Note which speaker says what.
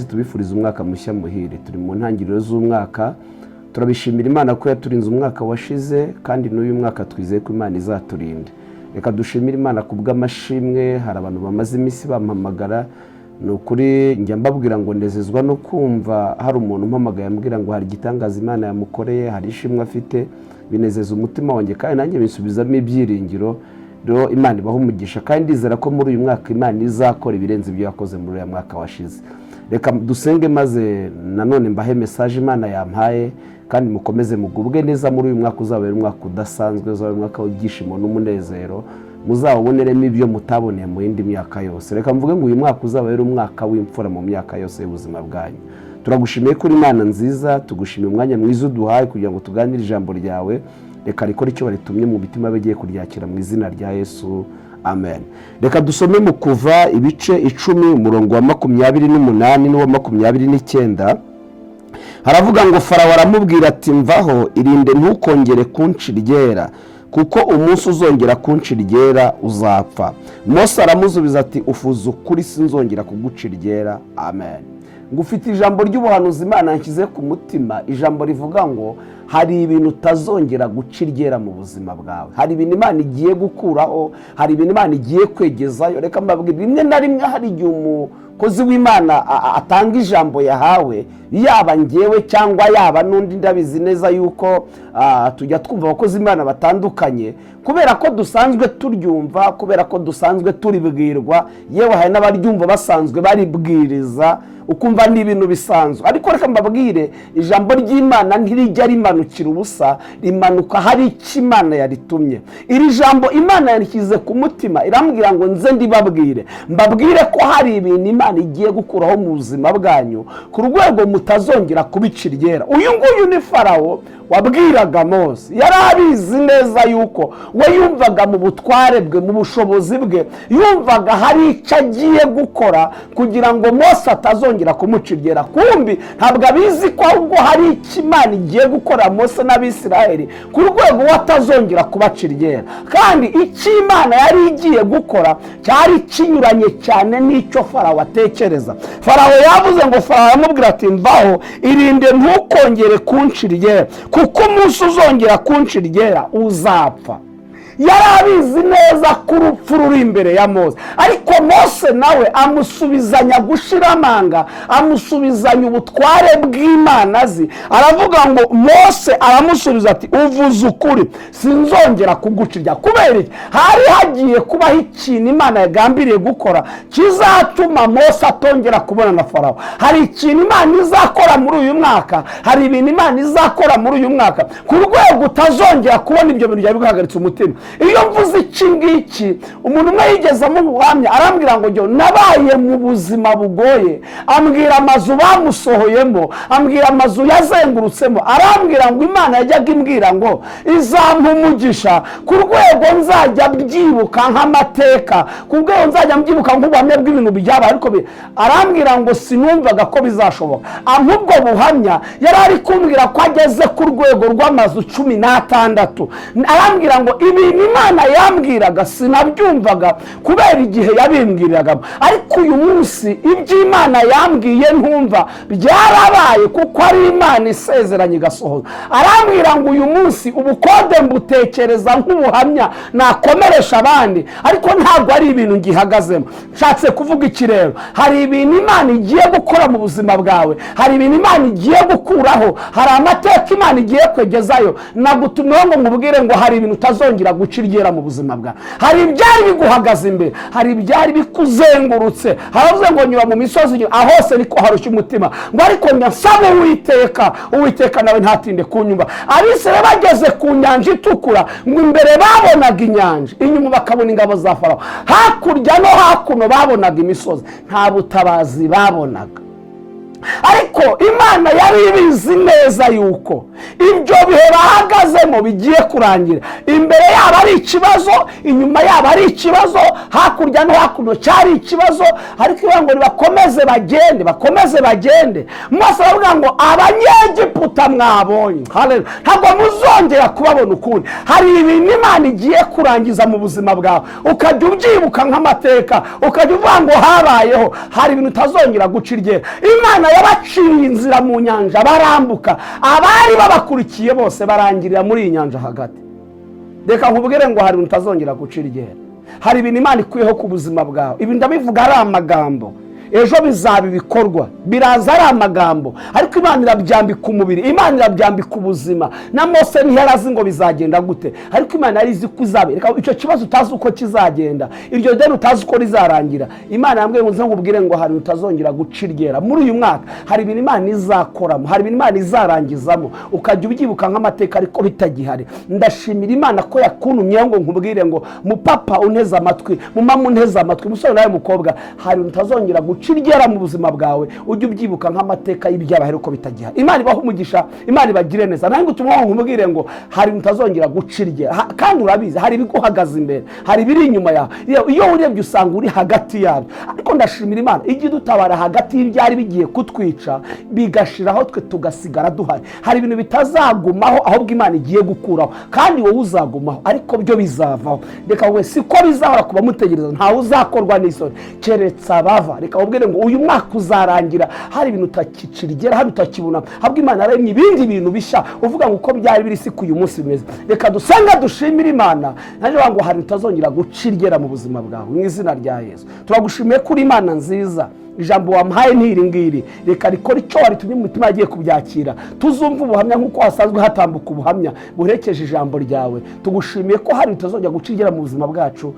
Speaker 1: Tubifuriza umwaka mushya muhire. Turi mu ntangiriro z'umwaka, turabishimira Imana ko yaturinze umwaka washize kandi n'uyu mwaka twizeye ko Imana izaturinda. Reka dushimire Imana kubw'amashimwe. Hari abantu bamaze iminsi bampamagara, ni ukuri njya mbabwira ngo ndezezwa no kumva hari umuntu umpamagaye ambwira ngo hari igitangaza Imana yamukoreye, hari ishimwe afite, binezeza umutima wanjye kandi nanjye bisubizamo ibyiringiro. Rero Imana ibaho umugisha kandi ndizera ko muri uyu mwaka Imana izakora ibirenze ibyo yakoze muri uyu mwaka washize. Reka dusenge maze nanone mbahe message Imana yampaye kandi mukomeze mugubwe neza muri uyu mwaka. Uzabera umwaka udasanzwe, uzabera umwaka w'ibyishimo n'umunezero, muzaboneremo ibyo mutaboneye mu yindi myaka yose. Reka mvuge ngo uyu mwaka uzabera umwaka w'imfura mu myaka yose y'ubuzima bwanyu. Turagushimiye kuri Imana nziza, tugushimiye umwanya mwiza uduhaye kugira ngo tuganire ijambo ryawe. Reka rikora icyo baritumye mu bitima bagiye kuryakira mu izina rya Yesu. Amen. Reka dusome mu Kuva ibice 10 umurongo wa 28 n'uwa 29. Haravuga ngo Farawo aramubwira ati mvaho, irinde ntukongere kunshirigera, kuko umunsi uzongera kunshirigera uzapfa. Mose aramusubiza ati ufuze ukuri, sinzongera kugucirigera. Amen. Ngufite ijambo ry'ubuhanuzi Imana yanshyize ku mutima, ijambo rivuga ngo hari ibintu utazongera guciryera mu buzima bwawe. Hari ibintu Imana igiye gukuraho, hari ibintu Imana igiye kwegezayo. Reka mbabwire, rimwe na rimwe hari igihe umukozi w'Imana atanga ijambo yahawe, yaba ngewe cyangwa yaba n'undi, ndabizi neza yuko tujya twumva abakozi Imana batandukanye, kubera ko dusanzwe turyumva, kubera ko dusanzwe turibwirwa, yewe hari n'abaryumva basanzwe baribwiriza, ukumva ni ibintu bisanzwe. Ariko reka mbabwire, ijambo ry'Imana ntirijya rimanukira ubusa, rimanuka hari icyo Imana yaritumye. Iri jambo Imana yarishyize ku mutima, irambwira ngo nze ndibabwire, mbabwire ko hari ibintu Imana igiye gukuraho mu buzima bwanyu ku rwego mutazongera kubiciryera. Uyu nguyu ni Farawo wabwiraga Mose. Yari abizi neza yuko we yumvaga mu butware bwe, mu bushobozi bwe, yumvaga hari icyo agiye gukora kugira ngo Mose atazongera kumuciryera. Kumbi ntabwo abizi ko ahubwo hari icyo Imana igiye gukora Mose n'Abisiraheli ku rwego watazongera kubaciryera. Kandi icyo Imana yari igiye gukora cyari kinyuranye cyane n'icyo Farawo atekereza. Farawo yavuze ngo, Farawo aramubwira ati mvaho, irinde ntukongere kunshirigera, kuko umunsi uzongera kunshirigera uzapfa. Yari abizi neza ko urupfu ruri imbere ya Mose, ariko Mose nawe amusubizanya gushira amanga, amusubizanya ubutware bw'Imana azi. Aravuga ngo, Mose aramusubiza ati uvuze ukuri, sinzongera kugucirya. Kubera iki? Hari hagiye kubaho ikintu Imana yagambiriye gukora kizatuma Mose atongera kubona na Farawo. Hari ikintu Imana izakora muri uyu mwaka, hari ibintu Imana izakora muri uyu mwaka ku rwego utazongera kubona ibyo bintu byari bihagaritse umutima. Iyo mvuze iki ngiki, umuntu umwe yigezamo ubuhamya, arambwira ngo jyo nabaye mu buzima bugoye, ambwira amazu bamusohoyemo, ambwira amazu yazengurutsemo, arambwira ngo Imana yajyaga imbwira ngo izampa umugisha ku rwego nzajya byibuka nk'amateka, ku rwego nzajya mbyibuka nk'ubuhamya bw'ibintu byabaye. Ariko arambwira ngo sinumvaga ko bizashoboka. Ahubwo buhamya yari ari kumbwira ko ageze ku rwego rw'amazu 16. Arambwira ngo ibintu Imana yambwiraga sinabyumvaga kubera igihe yabimbwiragamo, ariko uyu munsi ibyo Imana yambwiye ntumva byarabaye, kuko ari Imana isezeranye igasohoza. Arambwira ngo uyu munsi ubukode mbutekereza nk'ubuhamya nakomeresha abandi, ariko ntabwo ari ibintu ngihagazemo. Nshatse kuvuga iki rero? Hari ibintu Imana igiye gukora mu buzima bwawe, hari ibintu Imana igiye gukuraho, hari amateka Imana igiye kwegezayo. Nagutumyeho ngo nkubwire ngo hari ibintu utazongera guciryera mu buzima bwawe. Hari ibyari biguhagaze imbere, hari ibyari bikuzengurutse. Haravuze ngo nyura mu misozi ahose niko harushya umutima, ngo ariko nyasaba Uwiteka, Uwiteka nawe ntatinde kunyumva. Abisirayeli bageze ku nyanja itukura, ngo imbere babonaga inyanja, inyuma bakabona ingabo za Farawo, hakurya no hakuno babonaga imisozi, nta butabazi babonaga. ariko Imana yari ibizi neza yuko ibyo bihe bahagazemo bigiye kurangira. Imbere yabo ari ikibazo, inyuma yabo ari ikibazo, hakurya no hakuno cyari ikibazo, ariko ivuga ngo bakomeze bagende. Mose aravuga ngo Abanyegiputa mwabonye, haleluya, ntabwo muzongera kubabona ukundi. Hari ibintu Imana igiye kurangiza mu buzima bwawe, ukajya ubyibuka nk'amateka, ukajya uvuga ngo habayeho. Hari ibintu utazongera guca iryera. Imana yabaciriye inzira mu nyanja barambuka, abari babakurikiye bose barangirira muri iyi nyanja hagati. Reka nkubwire ngo hari ibintu utazongera guca iryera. Hari ibintu Imana ikuyeho ku buzima bwawe. Ibi ndabivuga ari amagambo, ejo bizaba ibikorwa, biraza ari amagambo, ariko Imana irabyambika umubiri, Imana irabyambika ubuzima. Na Mose ntiyarazi ngo bizagenda gute, ariko Imana yari izi ko izabera. Icyo kibazo utazi uko kizagenda, iryo deni utazi uko rizarangira, Imana yambwiye ngo nkubwire ngo hari utazongera guca iryera muri uyu mwaka. Hari ibintu Imana izakoramo, hari ibintu Imana izarangizamo, ukajya ubyibuka nk'amateka ariko bitagihari. Ndashimira Imana ko yakuntumye ngo nkubwire ngo mupapa unteze amatwi, mumama unteze amatwi, musore nawe mukobwa, hari utazongera guca iryera mu buzima bwawe. Ujye ubyibuka nk'amateka y'ibyabaye ariko bitagiha. Imana ibaha umugisha, Imana ibagire neza. Nange utumwa nkubwire ngo hari utazongera guca iryera, kandi urabizi hari ibiguhagaze imbere, hari ibiri inyuma yawe. Iyo urebye usanga uri hagati yabyo, ariko ndashimira Imana ijye dutabara hagati y'ibyari bigiye kutwica bigashiraho, twe tugasigara duhari. Hari ibintu bitazagumaho, ahubwo Imana igiye gukuraho, kandi wowe uzagumaho, ariko byo bizavaho. Reka we siko bizahora kuba mutegereza, ntawe uzakorwa n'isoni keretse abava. Reka ubwire ngo uyu mwaka uzarangira hari ibintu utakicirigera, hari utakibona, ahubwo Imana yaremye ibindi bintu bishya, uvuga ngo uko byari biri si uyu munsi bimeze. Reka dusanga dushimira Imana, naje ngo hari utazongera guca iryera mu buzima bwawe mu izina rya Yesu. Turagushimiye kuri Imana nziza, ijambo wamuhaye ntiri ngiri, reka rikora icyo waritumye mu mutima yagiye kubyakira. Tuzumva ubuhamya nk'uko hasanzwe hatambuka ubuhamya buherekeje ijambo ryawe. Tugushimiye ko hari utazongera guca iryera mu buzima bwacu.